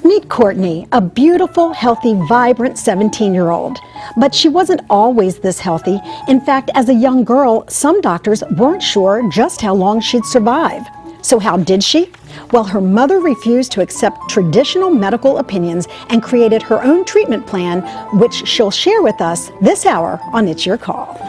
Meet Courtney, a beautiful, healthy, vibrant 17-year-old. But she wasn't always this healthy. In fact, as a young girl, some doctors weren't sure just how long she'd survive. So how did she? Well, her mother refused to accept traditional medical opinions and created her own treatment plan, which she'll share with us this hour on It's Your Call.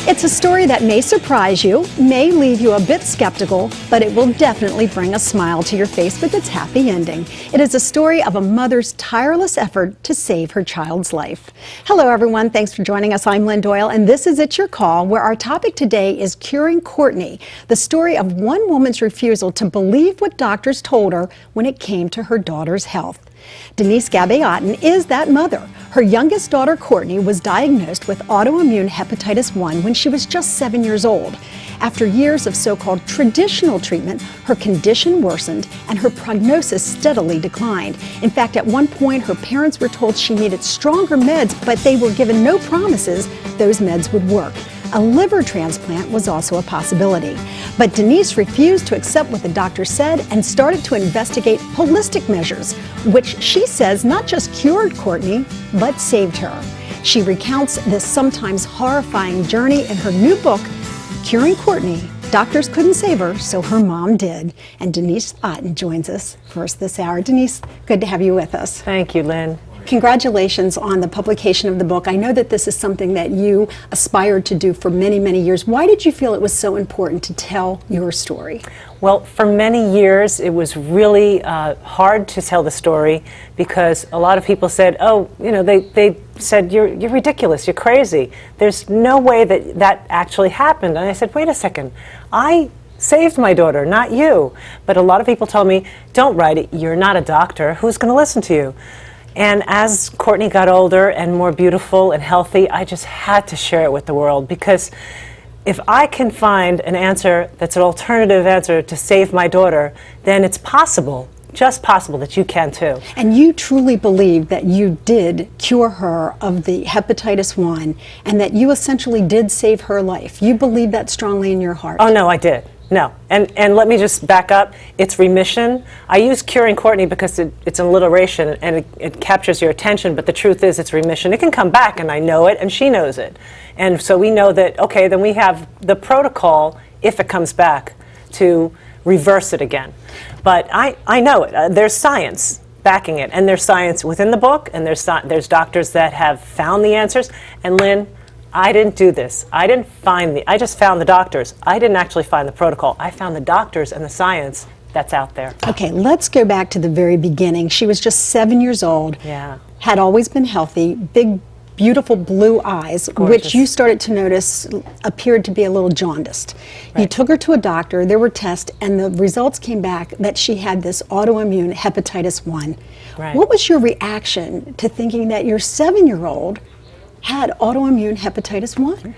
It's a story that may surprise you, may leave you a bit skeptical, but it will definitely bring a smile to your face with its happy ending. It is a story of a mother's tireless effort to save her child's life. Hello everyone, thanks for joining us. I'm Lynn Doyle and this is It's Your Call, where our topic today is Curing Courtney, the story of one woman's refusal to believe what doctors told her when it came to her daughter's health. Denise Gabay-Otten is that mother. Her youngest daughter, Courtney, was diagnosed with autoimmune hepatitis 1 when she was just 7 years old. After years of so-called traditional treatment, her condition worsened and her prognosis steadily declined. In fact, at one point, her parents were told she needed stronger meds, but they were given no promises those meds would work. A liver transplant was also a possibility. But Denise refused to accept what the doctor said and started to investigate holistic measures, which she says not just cured Courtney, but saved her. She recounts this sometimes horrifying journey in her new book, Curing Courtney. Doctors couldn't save her, so her mom did. And Denise Otten joins us first this hour. Denise, good to have you with us. Thank you, Lynn. Congratulations on the publication of the book. I know that this is something that you aspired to do for many, many years. Why did you feel it was so important to tell your story? Well, for many years, it was really hard to tell the story because a lot of people said, oh, you know, they said, you're ridiculous, you're crazy. There's no way that that actually happened. And I said, wait a second, I saved my daughter, not you. But a lot of people told me, don't write it, you're not a doctor, who's going to listen to you? And as Courtney got older and more beautiful and healthy, I just had to share it with the world, because if I can find an answer that's an alternative answer to save my daughter, then it's possible, just possible, that you can too. And you truly believe that you did cure her of the hepatitis 1 and that you essentially did save her life. You believe that strongly in your heart. Oh no, I did. No, and let me just back up. It's remission. I use Curing Courtney because it's an alliteration and it captures your attention, but the truth is it's remission. It can come back, and I know it, and she knows it. And so we know that, okay, then we have the protocol, if it comes back, to reverse it again. But I know it. There's science backing it, and there's science within the book, and there's doctors that have found the answers. And Lynn, I didn't do this. I just found the doctors. I didn't actually find the protocol. I found the doctors and the science that's out there. Okay, let's go back to the very beginning. She was just 7 years old. Yeah. Had always been healthy, big, beautiful blue eyes, Gorgeous. which you started to notice appeared to be a little jaundiced. Right. You took her to a doctor, there were tests, and the results came back that she had this autoimmune hepatitis 1. Right. What was your reaction to thinking that your 7-year-old had autoimmune hepatitis 1?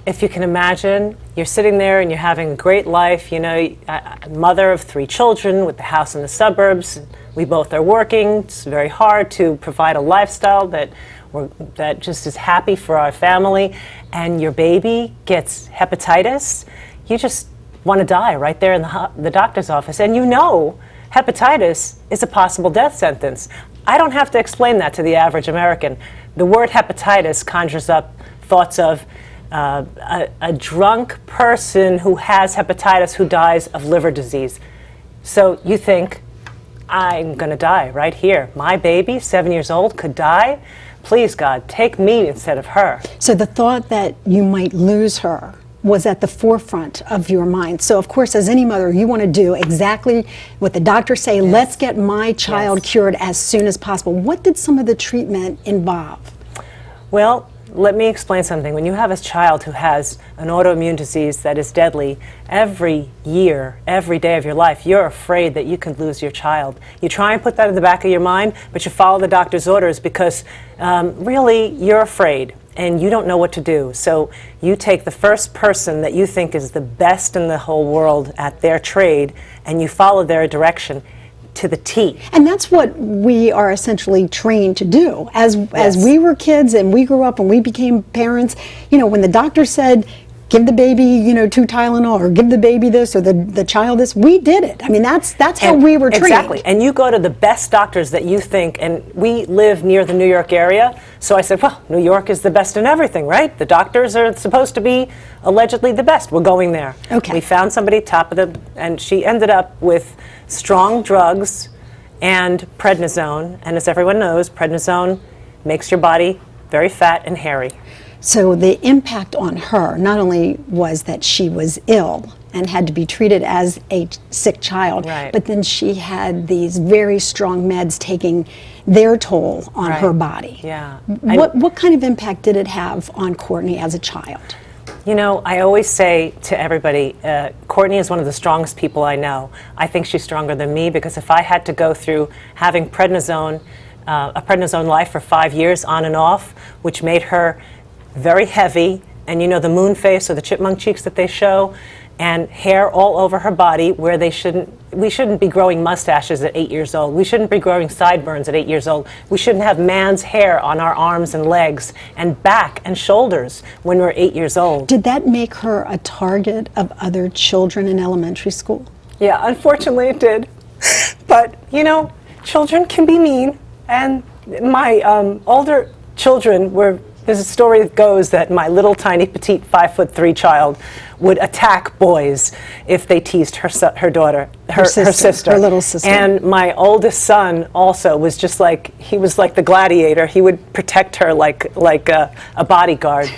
If you can imagine, you're sitting there and you're having a great life, you know, a mother of 3 children with the house in the suburbs. We both are working. It's very hard to provide a lifestyle that just is happy for our family. And your baby gets hepatitis. You just want to die right there in the doctor's office. And you know hepatitis is a possible death sentence. I don't have to explain that to the average American. The word hepatitis conjures up thoughts of a drunk person who has hepatitis who dies of liver disease. So you think, I'm going to die right here. My baby, 7 years old, could die? Please, God, take me instead of her. So the thought that you might lose her was at the forefront of your mind. So of course, as any mother, you want to do exactly what the doctors say. Yes. Let's get my child cured as soon as possible. What did some of the treatment involve? Well, let me explain something. When you have a child who has an autoimmune disease that is deadly, every year, every day of your life, you're afraid that you can lose your child. You try and put that in the back of your mind, but you follow the doctor's orders because really you're afraid and you don't know what to do. So you take the first person that you think is the best in the whole world at their trade and you follow their direction. to the T. And that's what we are essentially trained to do. As we were kids and we grew up and we became parents, when the doctor said, give the baby, 2 Tylenol, or give the baby this, or the child this, we did it. I mean, that's how we were trained. Exactly. And you go to the best doctors that you think, and we live near the New York area, so I said, well, New York is the best in everything, right? The doctors are supposed to be allegedly the best. We're going there. Okay. We found somebody and she ended up with strong drugs and prednisone, and as everyone knows, prednisone makes your body very fat and hairy. So the impact on her not only was that she was ill and had to be treated as a sick child, Right. but then she had these very strong meds taking their toll on her body. Yeah. What kind of impact did it have on Courtney as a child? I always say to everybody, Courtney is one of the strongest people I know. I think she's stronger than me, because if I had to go through having a prednisone life for 5 years on and off, which made her very heavy, and the moon face or the chipmunk cheeks that they show, and hair all over her body where we shouldn't be growing mustaches at 8 years old. We shouldn't be growing sideburns at 8 years old. We shouldn't have man's hair on our arms and legs and back and shoulders when we're 8 years old. Did that make her a target of other children in elementary school? Yeah, unfortunately it did. But, children can be mean, and my older children were. There's a story that goes that my little tiny petite 5'3" child would attack boys if they teased her daughter, her sister, her little sister. And my oldest son also was just he was like the gladiator. He would protect her like a bodyguard.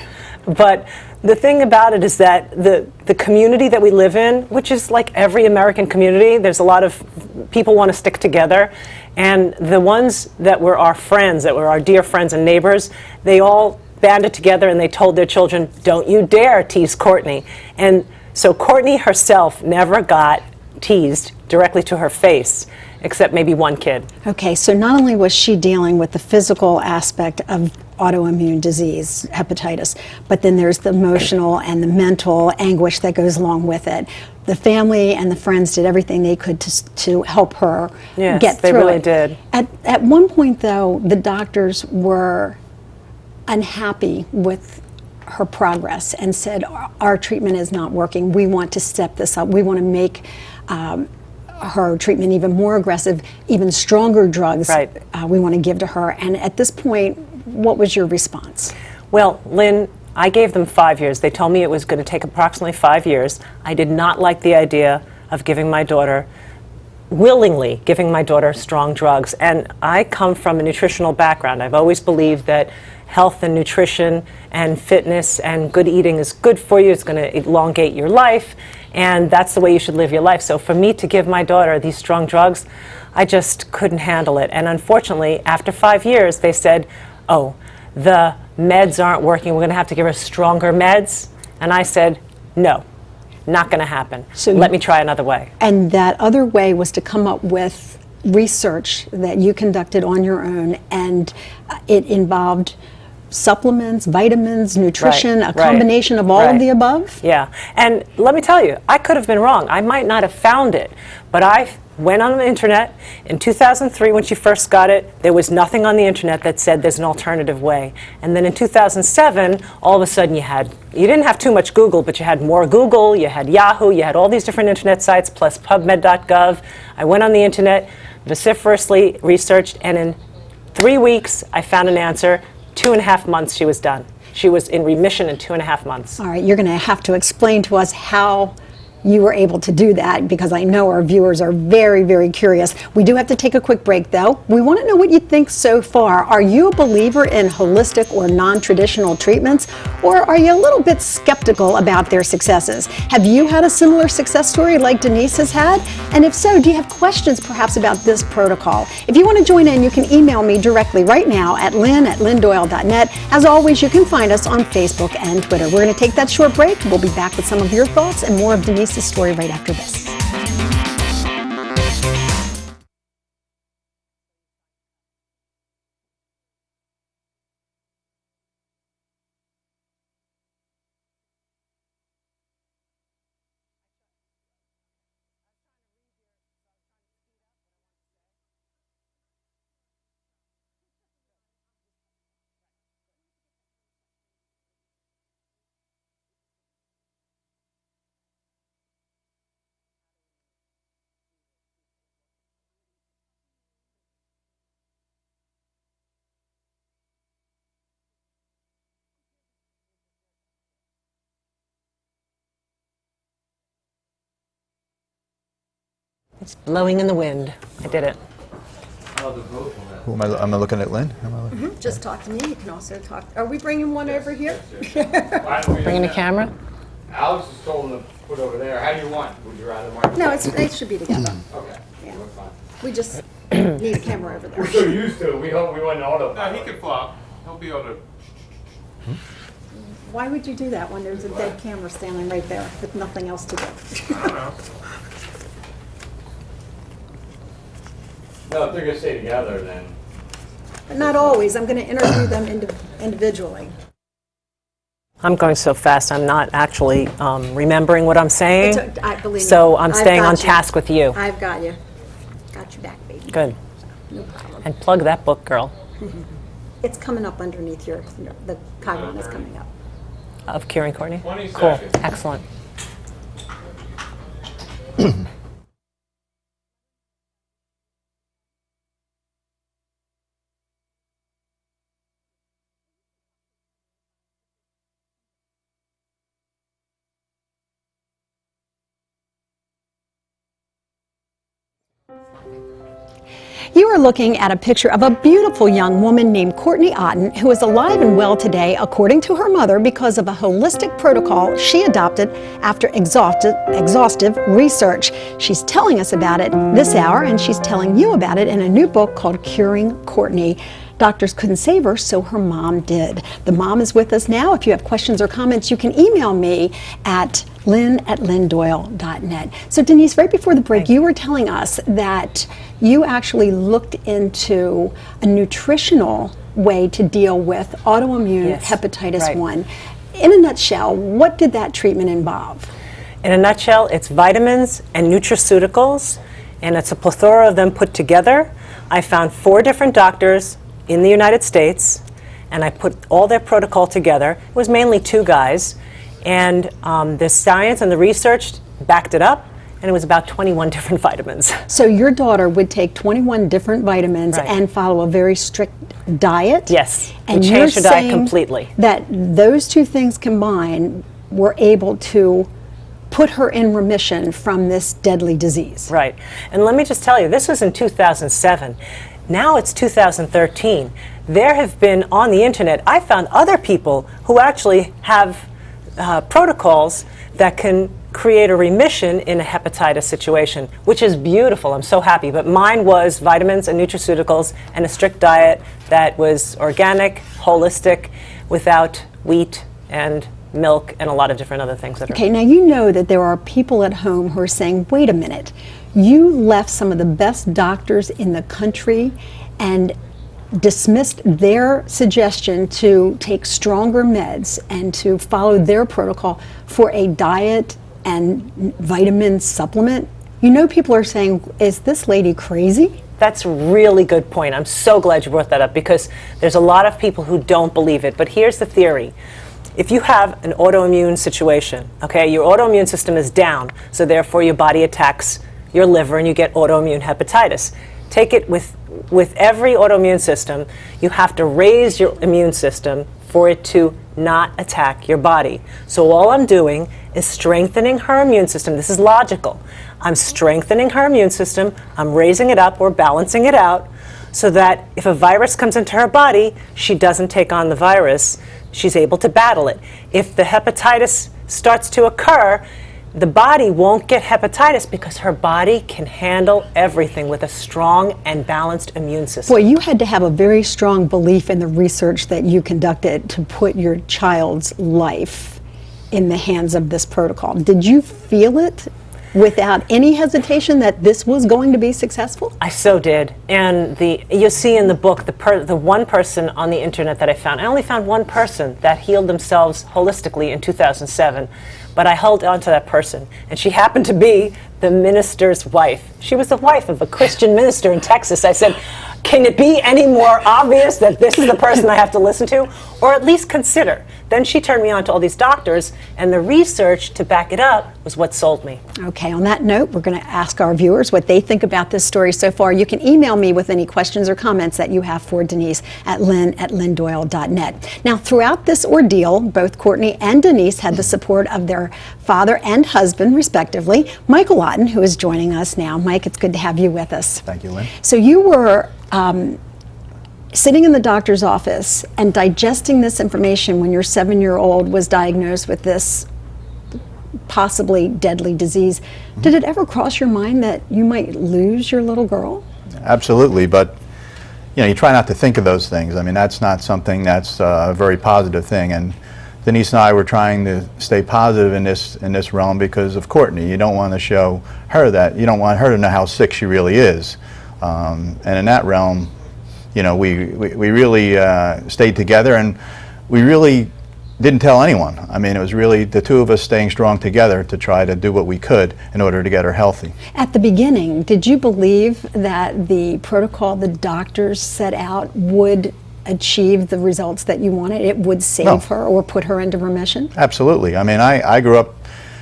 But the thing about it is that the community that we live in, which is like every American community, there's a lot of people want to stick together. And the ones that were our friends, that were our dear friends and neighbors, they all banded together and they told their children, don't you dare tease Courtney. And so Courtney herself never got teased directly to her face, except maybe one kid. Okay, so not only was she dealing with the physical aspect of autoimmune disease, hepatitis, but then there's the emotional and the mental anguish that goes along with it. The family and the friends did everything they could to help her get through it. They really did. At one point, though, the doctors were unhappy with her progress and said, our treatment is not working. We want to step this up. We want to make her treatment even more aggressive, even stronger drugs we want to give to her. And at this point, what was your response? Well, Lynn, I gave them 5 years. They told me it was going to take approximately 5 years. I did not like the idea of willingly giving my daughter strong drugs. And I come from a nutritional background. I've always believed that health and nutrition and fitness and good eating is good for you. It's going to elongate your life, and that's the way you should live your life. So for me to give my daughter these strong drugs, I just couldn't handle it. And unfortunately, after 5 years, they said, oh, the meds aren't working. We're going to have to give her stronger meds. And I said, no, not going to happen. So let me try another way. And that other way was to come up with research that you conducted on your own, and it involved supplements, vitamins, nutrition, a combination of all of the above? Yeah, and let me tell you, I could have been wrong. I might not have found it, but I went on the internet. In 2003, when she first got it, there was nothing on the internet that said there's an alternative way. And then in 2007, all of a sudden you didn't have too much Google, but you had more Google, you had Yahoo, you had all these different internet sites, plus PubMed.gov. I went on the internet, vociferously researched, and in 3 weeks, I found an answer. 2.5 months she was done. She was in remission in 2.5 months. All right, you're going to have to explain to us how you were able to do that, because I know our viewers are very, very curious. We do have to take a quick break, though. We want to know what you think so far. Are you a believer in holistic or non-traditional treatments, or are you a little bit skeptical about their successes? Have you had a similar success story like Denise has had? And if so, do you have questions perhaps about this protocol? If you want to join in, you can email me directly right now at lynn@lynndoyle.net. As always, you can find us on Facebook and Twitter. We're going to take that short break. We'll be back with some of your thoughts and more of Denise's story right after this. It's blowing in the wind. I did it. Who am I looking at, Lynn? Am I looking? Just talk to me. You can also talk. Are we bringing one over here? Bringing the camera. Alex is told to put over there. How do you want? Would you rather Mark? No, they should be together. Okay. Yeah. We're fine. We just need a camera over there. We're so used to it. We hope we went auto. No, he can flop. He'll be able to. Why would you do that when there's a dead camera standing right there with nothing else to do? I don't know. No, if they're gonna stay together, then. But not always. I'm going to interview them individually. I'm going so fast, I'm not actually remembering what I'm saying. Believe me, So I'm I've staying got on you. task with you. I've got you. Got you back, baby. Good. No problem. And plug that book, girl, It's coming up underneath the Chiron is coming up. of Kieran Courtney. 20 Cool. seconds. Excellent. You are looking at a picture of a beautiful young woman named Courtney Otten, who is alive and well today, according to her mother, because of a holistic protocol she adopted after exhaustive research. She's telling us about it this hour, and she's telling you about it in a new book called Curing Courtney. Doctors couldn't save her, so her mom did. The mom is with us now. If you have questions or comments, you can email me at lynn@lynndoyle.net. So Denise, right before the break, you were telling us that you actually looked into a nutritional way to deal with autoimmune Yes, hepatitis right. 1. In a nutshell, what did that treatment involve? In a nutshell, it's vitamins and nutraceuticals, and it's a plethora of them put together. I found 4 different doctors in the United States, and I put all their protocol together. It was mainly 2 guys, and the science and the research backed it up, and it was about 21 different vitamins. So your daughter would take 21 different vitamins Right. and follow a very strict diet? Yes, we And changed you're her diet saying completely. that those 2 things combined were able to put her in remission from this deadly disease. Right. And let me just tell you, this was in 2007. Now it's 2013. There have been on the internet, I found other people who actually have protocols that can create a remission in a hepatitis situation, which is beautiful. I'm so happy. But mine was vitamins and nutraceuticals and a strict diet that was organic, holistic, without wheat and milk and a lot of different other things that are. Okay, now you know that there are people at home who are saying, wait a minute, you left some of the best doctors in the country and dismissed their suggestion to take stronger meds and to follow their protocol for a diet and vitamin supplement. You know, people are saying, is this lady crazy? That's a really good point. I'm so glad you brought that up because there's a lot of people who don't believe it. But here's the theory. If you have an autoimmune situation, okay, your autoimmune system is down, so therefore your body attacks your liver and you get autoimmune hepatitis. Take it with every autoimmune system, you have to raise your immune system for it to not attack your body. So all I'm doing is strengthening her immune system. This is logical. I'm strengthening her immune system, I'm raising it up or balancing it out so that if a virus comes into her body, she doesn't take on the virus. She's able to battle it. If the hepatitis starts to occur, the body won't get hepatitis because her body can handle everything with a strong and balanced immune system. Boy, you had to have a very strong belief in the research that you conducted to put your child's life in the hands of this protocol. Did you feel it without any hesitation that this was going to be successful? I so did. And you'll see in the book, the one person on the internet that I only found one person that healed themselves holistically in 2007. But I held on to that person, and she happened to be the minister's wife. She was the wife of a Christian minister in Texas. I said, can it be any more obvious that this is the person I have to listen to? Or at least consider Then she turned me on to all these doctors, and the research to back it up was what sold me. Okay, on that note, we're going to ask our viewers what they think about this story so far. You can email me with any questions or comments that you have for Denise at lynn@lynndoyle.net. Now, throughout this ordeal, both Courtney and Denise had the support of their father and husband, respectively, Michael Otten, who is joining us now. Mike, it's good to have you with us. Thank you, Lynn. So you were sitting in the doctor's office and digesting this information when your 7-year-old was diagnosed with this possibly deadly disease. Did it ever cross your mind that you might lose your little girl? Absolutely, but you try not to think of those things. I mean, that's not something that's a very positive thing. And Denise and I were trying to stay positive in this realm because of Courtney. You don't want to show her that. You don't want her to know how sick she really is. And in that realm, we really stayed together, and we really didn't tell anyone. I mean, it was really the two of us staying strong together to try to do what we could in order to get her healthy. At the beginning, did you believe that the protocol the doctors set out would achieve the results that you wanted? It would save her or put her into remission? Absolutely. I mean, I grew up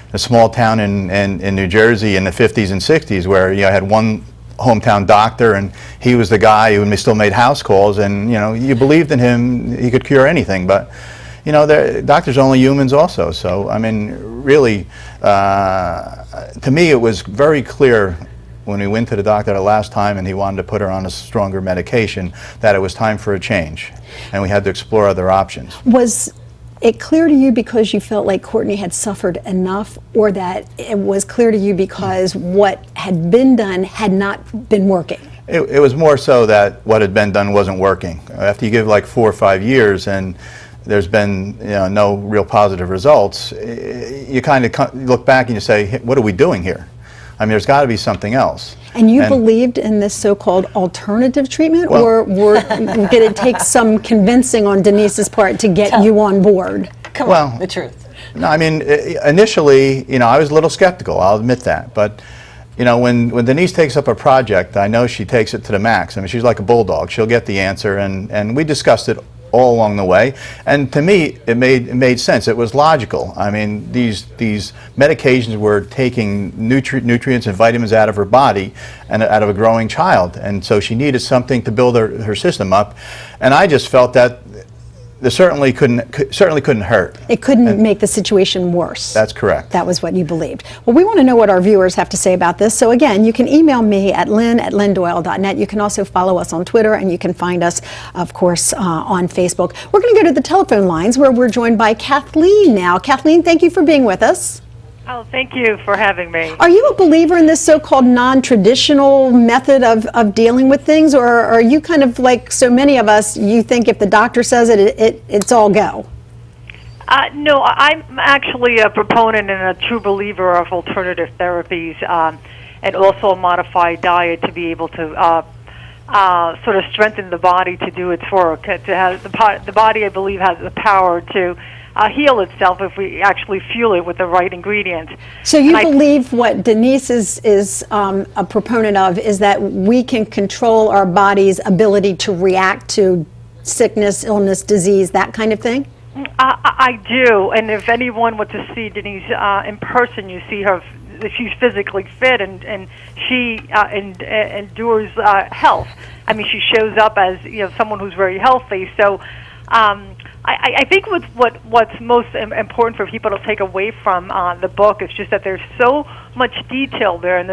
in a small town in New Jersey in the 50s and 60s where I had one hometown doctor, and he was the guy who still made house calls, and you believed in him. He could cure anything, but doctors are only humans also. So I mean, really, to me it was very clear when we went to the doctor the last time and he wanted to put her on a stronger medication that it was time for a change, and we had to explore other options. Was it clear to you because you felt like Courtney had suffered enough, or that it was clear to you because what had been done had not been working? It was more so that what had been done wasn't working. After you give like 4 or 5 years and there's been no real positive results, you kind of look back and you say, hey, what are we doing here? I mean, there's got to be something else. And you believed in this so-called alternative treatment, or did it take some convincing on Denise's part to get you on board? Come on, the truth. No, I mean, initially, I was a little skeptical, I'll admit that. But, when Denise takes up a project, I know she takes it to the max. I mean, she's like a bulldog. She'll get the answer, and we discussed it all along the way, and to me it made sense. It was logical. I mean, these medications were taking nutrients and vitamins out of her body and out of a growing child, and so she needed something to build her system up, and I just felt that this certainly couldn't hurt. It couldn't make the situation worse. That's correct. That was what you believed. Well, we want to know what our viewers have to say about this. So again, you can email me at lynn@lynndoyle.net. You can also follow us on Twitter, and you can find us, of course, on Facebook. We're going to go to the telephone lines where we're joined by Kathleen now. Kathleen, thank you for being with us. Oh, thank you for having me. Are you a believer in this so-called non-traditional method of dealing with things, or are you kind of like so many of us, you think if the doctor says it's all go? No, I'm actually a proponent and a true believer of alternative therapies and also a modified diet to be able to sort of strengthen the body to do its work. To have the body, I believe, has the power to heal itself if we actually fuel it with the right ingredients. So you believe what Denise is a proponent of is that we can control our body's ability to react to sickness, illness, disease, that kind of thing? I do, and if anyone were to see Denise in person, you see her. She's physically fit, and she endures health. I mean, she shows up as someone who's very healthy. So I think what's most important for people to take away from the book is just that there's so much detail there, and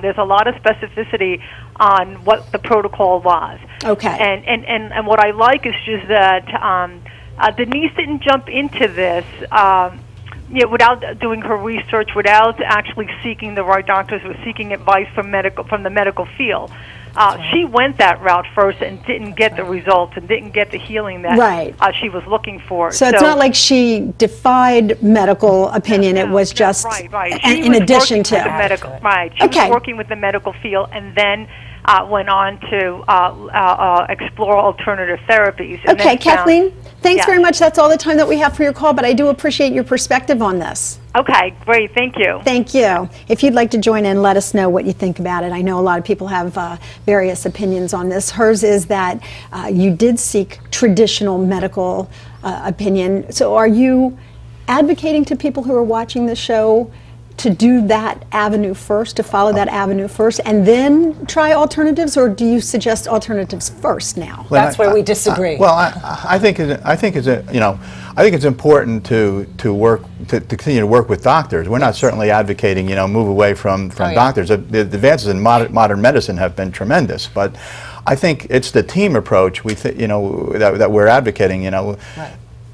there's a lot of specificity on what the protocol was. Okay. And what I like is just that Denise didn't jump into this without doing her research, without actually seeking the right doctors, or seeking advice from the medical field. She went that route first and didn't get the results and didn't get the healing that she was looking for. So it's not like she defied medical opinion. It was just right. in addition to She was working with the medical field, and then went on to explore alternative therapies. And okay, Kathleen, Thanks Yeah. very much. That's all the time that we have for your call, but I do appreciate your perspective on this. Okay, great. Thank you. Thank you. If you'd like to join in, let us know what you think about it. I know a lot of people have various opinions on this. Hers is that you did seek traditional medical opinion. So are you advocating to people who are watching the show to do that avenue first, to follow that avenue first, and then try alternatives, or do you suggest alternatives first now? That's where we disagree. I think it's important to work to continue to work with doctors. We're not certainly advocating move away from doctors. The advances in modern medicine have been tremendous, but I think it's the team approach that we're advocating. Right.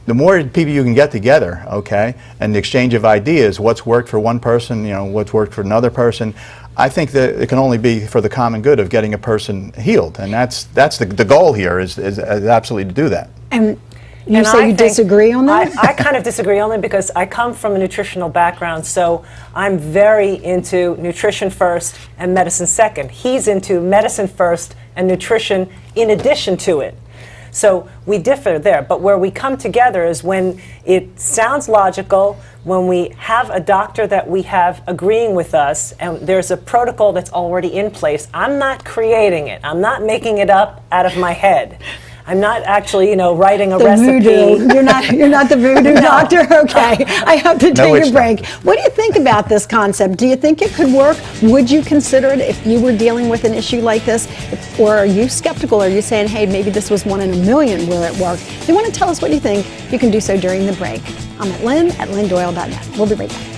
The more people you can get together, okay, and the exchange of ideas, what's worked for one person, what's worked for another person, I think that it can only be for the common good of getting a person healed, and that's the goal here is absolutely to do that. And you And say I you think- disagree on that? I kind of disagree only because I come from a nutritional background, so I'm very into nutrition first and medicine second. He's into medicine first and nutrition in addition to it. So we differ there, but where we come together is when it sounds logical, when we have a doctor that we have agreeing with us, and there's a protocol that's already in place. I'm not creating it. I'm not making it up out of my head. I'm not actually, writing a The recipe. voodoo. You're not the voodoo doctor? Okay. I have to No take a witch break. doctor. What do you think about this concept? Do you think it could work? Would you consider it if you were dealing with an issue like this? Or are you skeptical? Are you saying, hey, maybe this was 1 in a million where it worked? If you want to tell us what you think, you can do so during the break. I'm at lynn@lynndoyle.net. We'll be right back.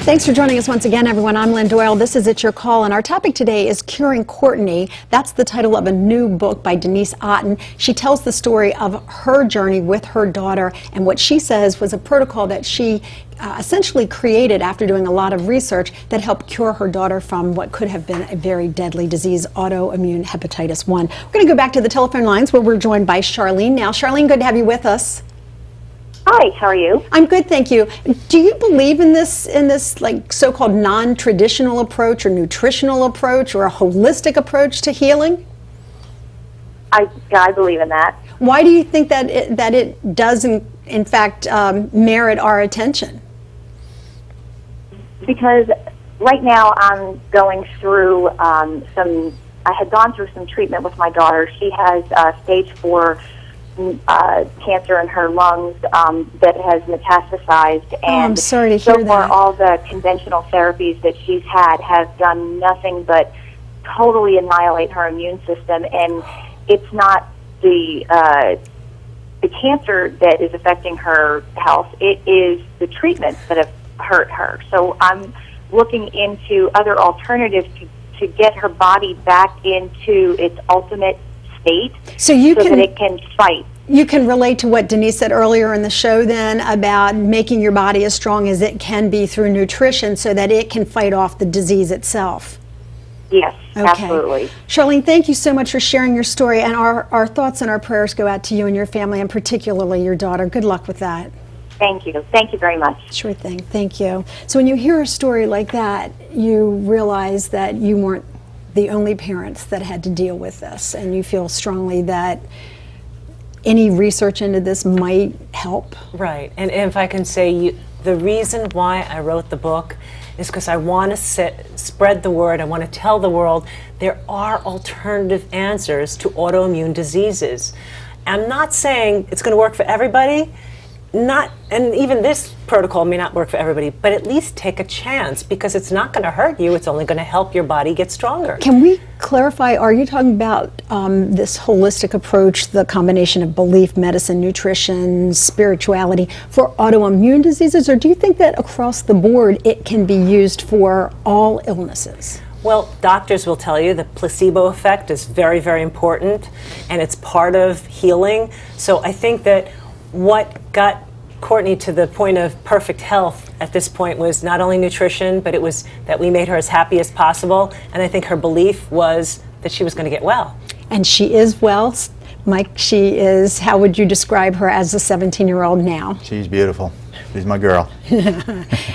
Thanks for joining us once again, everyone. I'm Lynn Doyle. This is It's Your Call, and our topic today is Curing Courtney. That's the title of a new book by Denise Otten. She tells the story of her journey with her daughter and what she says was a protocol that she essentially created after doing a lot of research that helped cure her daughter from what could have been a very deadly disease, autoimmune hepatitis 1. We're going to go back to the telephone lines where we're joined by Charlene now. Charlene, good to have you with us. Hi, how are you? I'm good, thank you. Do you believe in this like so-called non-traditional approach or nutritional approach or a holistic approach to healing? I believe in that. Why do you think that it does in fact merit our attention? Because right now I'm going through I had gone through some treatment with my daughter. She has stage 4 cancer in her lungs that has metastasized. And I'm sorry to so hear far, that. all the conventional therapies that she's had have done nothing but totally annihilate her immune system. And it's not the cancer that is affecting her health. It is the treatments that have hurt her. So I'm looking into other alternatives to get her body back into its ultimate state So that it can fight. You can relate to what Denise said earlier in the show then about making your body as strong as it can be through nutrition so that it can fight off the disease itself. Yes, Okay. absolutely. Charlene, thank you so much for sharing your story, and our thoughts and our prayers go out to you and your family, and particularly your daughter. Good luck with that. Thank you. Thank you very much. Sure thing. Thank you. So when you hear a story like that, you realize that you weren't the only parents that had to deal with this, and you feel strongly that any research into this might help. Right, and if I can say, the reason why I wrote the book is because I want to spread the word. I want to tell the world there are alternative answers to autoimmune diseases. I'm not saying it's going to work for everybody, and even this protocol may not work for everybody, but at least take a chance, because it's not going to hurt you. It's only going to help your body get stronger. Can we clarify, are you talking about this holistic approach, the combination of belief, medicine, nutrition, spirituality for autoimmune diseases, or do you think that across the board it can be used for all illnesses? Well, doctors will tell you the placebo effect is very, very important, and it's part of healing. So I think that what got Courtney to the point of perfect health at this point was not only nutrition, but it was that we made her as happy as possible. And I think her belief was that she was going to get well. And she is well. Mike, she is, how would you describe her as a 17-year-old now? She's beautiful. She's my girl.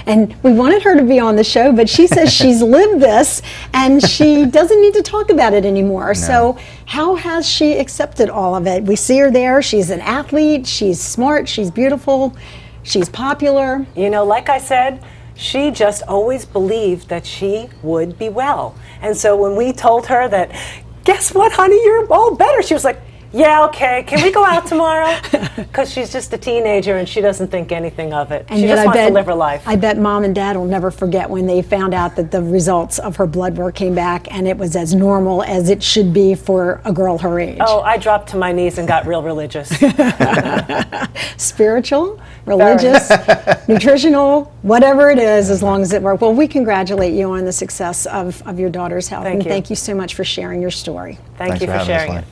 And we wanted her to be on the show, but she says she's lived this and she doesn't need to talk about it anymore. No. So how has she accepted all of it? We see her there. She's an athlete. She's smart. She's beautiful. She's popular. You know, like I said, she just always believed that she would be well. And so when we told her that, guess what, honey, you're all better, she was like, yeah, okay, can we go out tomorrow? Because she's just a teenager and she doesn't think anything of it. And she just wants to live her life. I bet Mom and Dad will never forget when they found out that the results of her blood work came back and it was as normal as it should be for a girl her age. Oh, I dropped to my knees and got real religious. Spiritual, religious, nutritional, whatever it is, as long as it works. Well, we congratulate you on the success of your daughter's health. Thank you. Thank you so much for sharing your story. Thank you for sharing it.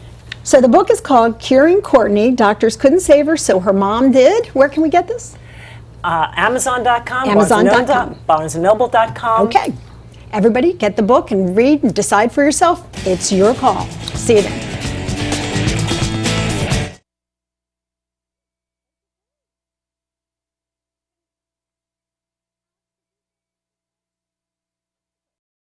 So the book is called Curing Courtney. Doctors couldn't save her, so her mom did. Where can we get this? Amazon.com, Amazon.com. BarnesandNoble.com. Okay. Everybody get the book and read and decide for yourself. It's your call. See you then.